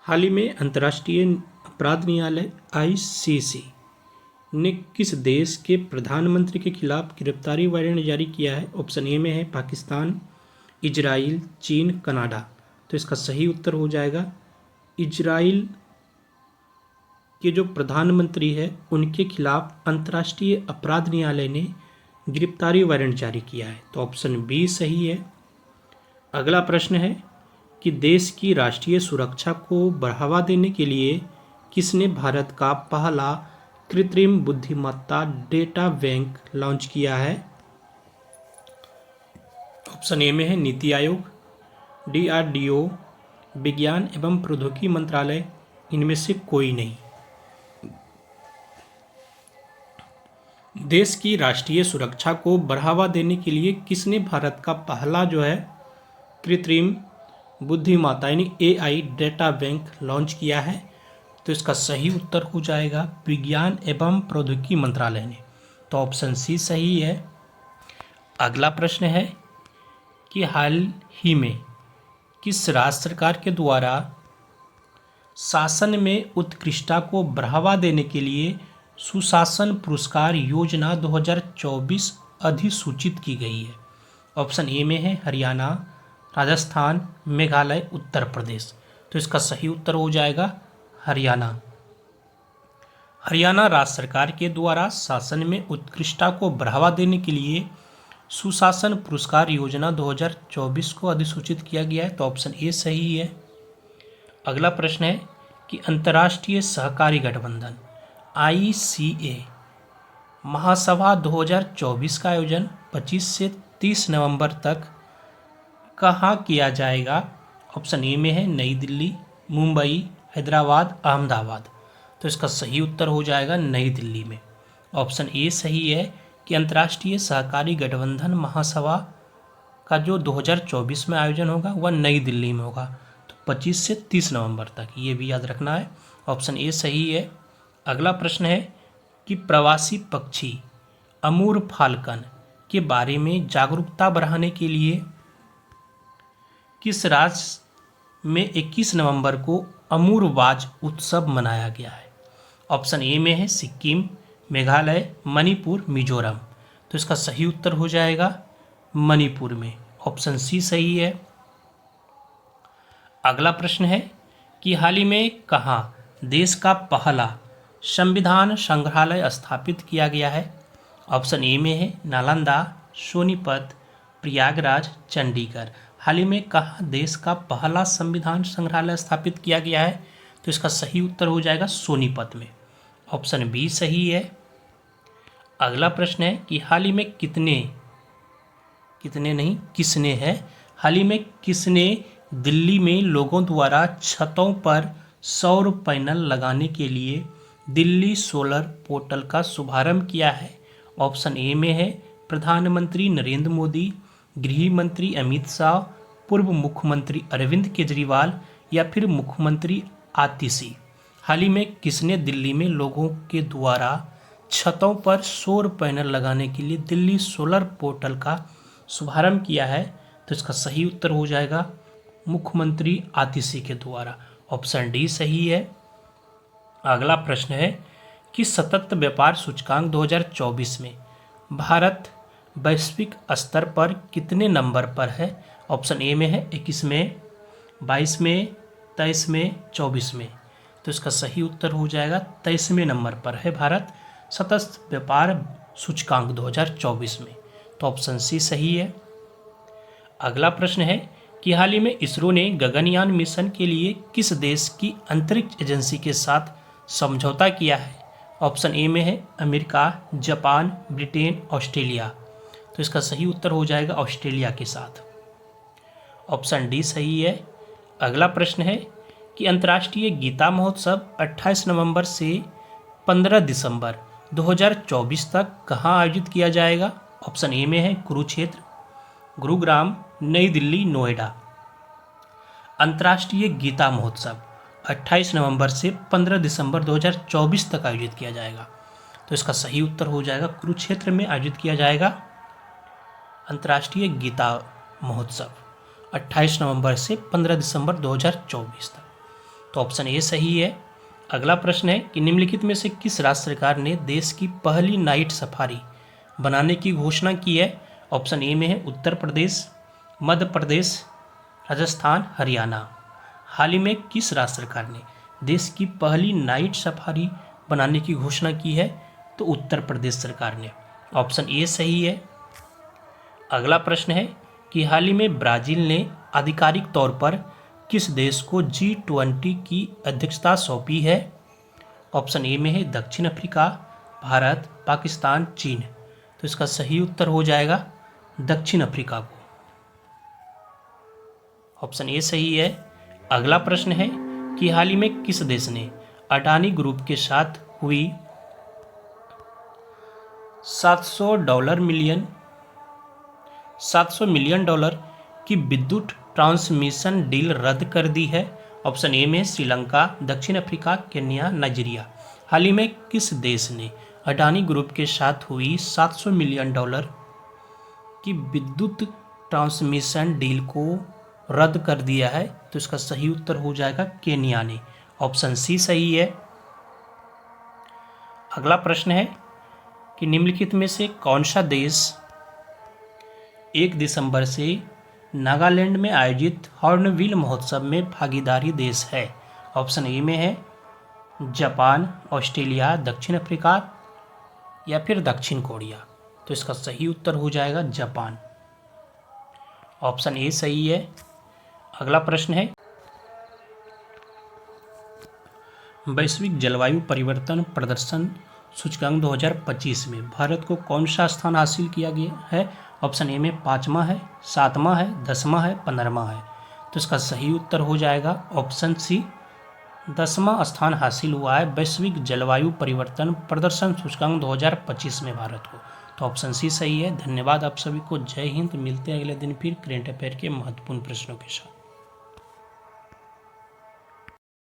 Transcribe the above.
हाल ही में अंतर्राष्ट्रीय अपराध न्यायालय आईसीसी ने किस देश के प्रधानमंत्री के खिलाफ गिरफ्तारी वारंट जारी किया है? ऑप्शन ए में है पाकिस्तान, इजराइल, चीन, कनाडा। तो इसका सही उत्तर हो जाएगा इजराइल के जो प्रधानमंत्री है उनके खिलाफ अंतर्राष्ट्रीय अपराध न्यायालय ने गिरफ्तारी वारंट जारी किया है। तो ऑप्शन बी सही है। अगला प्रश्न है कि देश की राष्ट्रीय सुरक्षा को बढ़ावा देने के लिए किसने भारत का पहला कृत्रिम बुद्धिमत्ता डेटा बैंक लॉन्च किया है? ऑप्शन ए में है नीति आयोग, डीआरडीओ, विज्ञान एवं प्रौद्योगिकी मंत्रालय, इनमें से कोई नहीं। देश की राष्ट्रीय सुरक्षा को बढ़ावा देने के लिए किसने भारत का पहला जो है कृत्रिम बुद्धिमत्ता यानी एआई डेटा बैंक लॉन्च किया है? तो इसका सही उत्तर हो जाएगा विज्ञान एवं प्रौद्योगिकी मंत्रालय ने। तो ऑप्शन सी सही है। अगला प्रश्न है कि हाल ही में किस राज्य सरकार के द्वारा शासन में उत्कृष्टता को बढ़ावा देने के लिए सुशासन पुरस्कार योजना 2024 अधिसूचित की गई है? ऑप्शन ए में है हरियाणा, राजस्थान, मेघालय, उत्तर प्रदेश। तो इसका सही उत्तर हो जाएगा हरियाणा। हरियाणा राज्य सरकार के द्वारा शासन में उत्कृष्टता को बढ़ावा देने के लिए सुशासन पुरस्कार योजना 2024 को अधिसूचित किया गया है। तो ऑप्शन ए सही है। अगला प्रश्न है कि अंतर्राष्ट्रीय सहकारी गठबंधन ICA महासभा 2024 का आयोजन 25 से 30 नवंबर तक कहाँ किया जाएगा? ऑप्शन ए में है नई दिल्ली, मुंबई, हैदराबाद, अहमदाबाद। तो इसका सही उत्तर हो जाएगा नई दिल्ली में। ऑप्शन ए सही है कि अंतर्राष्ट्रीय सहकारी गठबंधन महासभा का जो 2024 में आयोजन होगा वह नई दिल्ली में होगा। तो 25 से 30 नवंबर तक, ये भी याद रखना है। ऑप्शन ए सही है। अगला प्रश्न है कि प्रवासी पक्षी अमूर फाल्कन के बारे में जागरूकता बढ़ाने के लिए किस राज्य में 21 नवंबर को अमूरवाज उत्सव मनाया गया है? ऑप्शन ए में है सिक्किम, मेघालय, मणिपुर, मिजोरम। तो इसका सही उत्तर हो जाएगा मणिपुर में। ऑप्शन सी सही है। अगला प्रश्न है कि हाल ही में कहाँ देश का पहला संविधान संग्रहालय स्थापित किया गया है? ऑप्शन ए में है नालंदा, सोनीपत, प्रयागराज, चंडीगढ़। हाल ही में कहाँ देश का पहला संविधान संग्रहालय स्थापित किया गया है? तो इसका सही उत्तर हो जाएगा सोनीपत में। ऑप्शन बी सही है। अगला प्रश्न है कि हाल ही में किसने दिल्ली में लोगों द्वारा छतों पर सौर पैनल लगाने के लिए दिल्ली सोलर पोर्टल का शुभारंभ किया है? ऑप्शन ए में है प्रधानमंत्री नरेंद्र मोदी, गृह मंत्री अमित शाह, पूर्व मुख्यमंत्री अरविंद केजरीवाल या फिर मुख्यमंत्री आतिशी। हाल ही में किसने दिल्ली में लोगों के द्वारा छतों पर सौर पैनल लगाने के लिए दिल्ली सोलर पोर्टल का शुभारंभ किया है? तो इसका सही उत्तर हो जाएगा मुख्यमंत्री आतिशी के द्वारा। ऑप्शन डी सही है। अगला प्रश्न है कि सतत व्यापार सूचकांक 2024 में भारत वैश्विक स्तर पर कितने नंबर पर है? ऑप्शन ए में है 21 में, 22 में, 23 में, 24 में। तो इसका सही उत्तर हो जाएगा 23वें नंबर पर है भारत सतत व्यापार सूचकांक 2024 में। तो ऑप्शन सी सही है। अगला प्रश्न है कि हाल ही में इसरो ने गगनयान मिशन के लिए किस देश की अंतरिक्ष एजेंसी के साथ समझौता किया है? ऑप्शन ए में है अमेरिका, जापान, ब्रिटेन, ऑस्ट्रेलिया। तो इसका सही उत्तर हो जाएगा ऑस्ट्रेलिया के साथ। ऑप्शन डी सही है। अगला प्रश्न है कि अंतर्राष्ट्रीय गीता महोत्सव 28 नवंबर से 15 दिसंबर 2024 तक कहाँ आयोजित किया जाएगा? ऑप्शन ए में है कुरुक्षेत्र, गुरुग्राम, नई दिल्ली, नोएडा। अंतर्राष्ट्रीय गीता महोत्सव 28 नवंबर से 15 दिसंबर 2024 तक आयोजित किया जाएगा। तो इसका सही उत्तर हो जाएगा कुरुक्षेत्र में आयोजित किया जाएगा अंतर्राष्ट्रीय गीता महोत्सव 28 नवंबर से 15 दिसंबर 2024 तक। तो ऑप्शन ए सही है। अगला प्रश्न है कि निम्नलिखित में से किस राज्य सरकार ने देश की पहली नाइट सफारी बनाने की घोषणा की है? ऑप्शन ए में है उत्तर प्रदेश, मध्य प्रदेश, राजस्थान, हरियाणा। हाल ही में किस राज्य सरकार ने देश की पहली नाइट सफारी बनाने की घोषणा की है? तो उत्तर प्रदेश सरकार ने। ऑप्शन ए सही है। अगला प्रश्न है कि हाल ही में ब्राजील ने आधिकारिक तौर पर किस देश को G20 की अध्यक्षता सौंपी है? ऑप्शन ए में है दक्षिण अफ्रीका, भारत, पाकिस्तान, चीन। तो इसका सही उत्तर हो जाएगा दक्षिण अफ्रीका को। ऑप्शन ए सही है। अगला प्रश्न है कि हाल ही में किस देश ने अडानी ग्रुप के साथ हुई $700 मिलियन की विद्युत ट्रांसमिशन डील रद्द कर दी है? ऑप्शन ए में श्रीलंका, दक्षिण अफ्रीका, केन्या, नाइजीरिया। हाल ही में किस देश ने अडानी ग्रुप के साथ हुई $700 मिलियन की विद्युत ट्रांसमिशन डील को रद्द कर दिया है? तो इसका सही उत्तर हो जाएगा केन्या ने। ऑप्शन सी सही है। अगला प्रश्न है कि निम्नलिखित में से कौन सा देश 1 दिसंबर से नागालैंड में आयोजित हॉर्नबिल महोत्सव में भागीदारी देश है? ऑप्शन ए में है जापान, ऑस्ट्रेलिया, दक्षिण अफ्रीका या फिर दक्षिण कोरिया। तो इसका सही उत्तर हो जाएगा जापान। ऑप्शन ए सही है। अगला प्रश्न है वैश्विक जलवायु परिवर्तन प्रदर्शन सूचकांक 2025 में भारत को कौन सा स्थान हासिल किया गया है? ऑप्शन ए में 5वां है, 7वां है, 10वां है, 15वां है। तो इसका सही उत्तर हो जाएगा ऑप्शन सी, 10वां स्थान हासिल हुआ है वैश्विक जलवायु परिवर्तन प्रदर्शन सूचकांक 2025 में भारत को। तो ऑप्शन सी सही है। धन्यवाद आप सभी को। जय हिंद। मिलते हैं अगले दिन फिर करेंट अफेयर के महत्वपूर्ण प्रश्नों के साथ।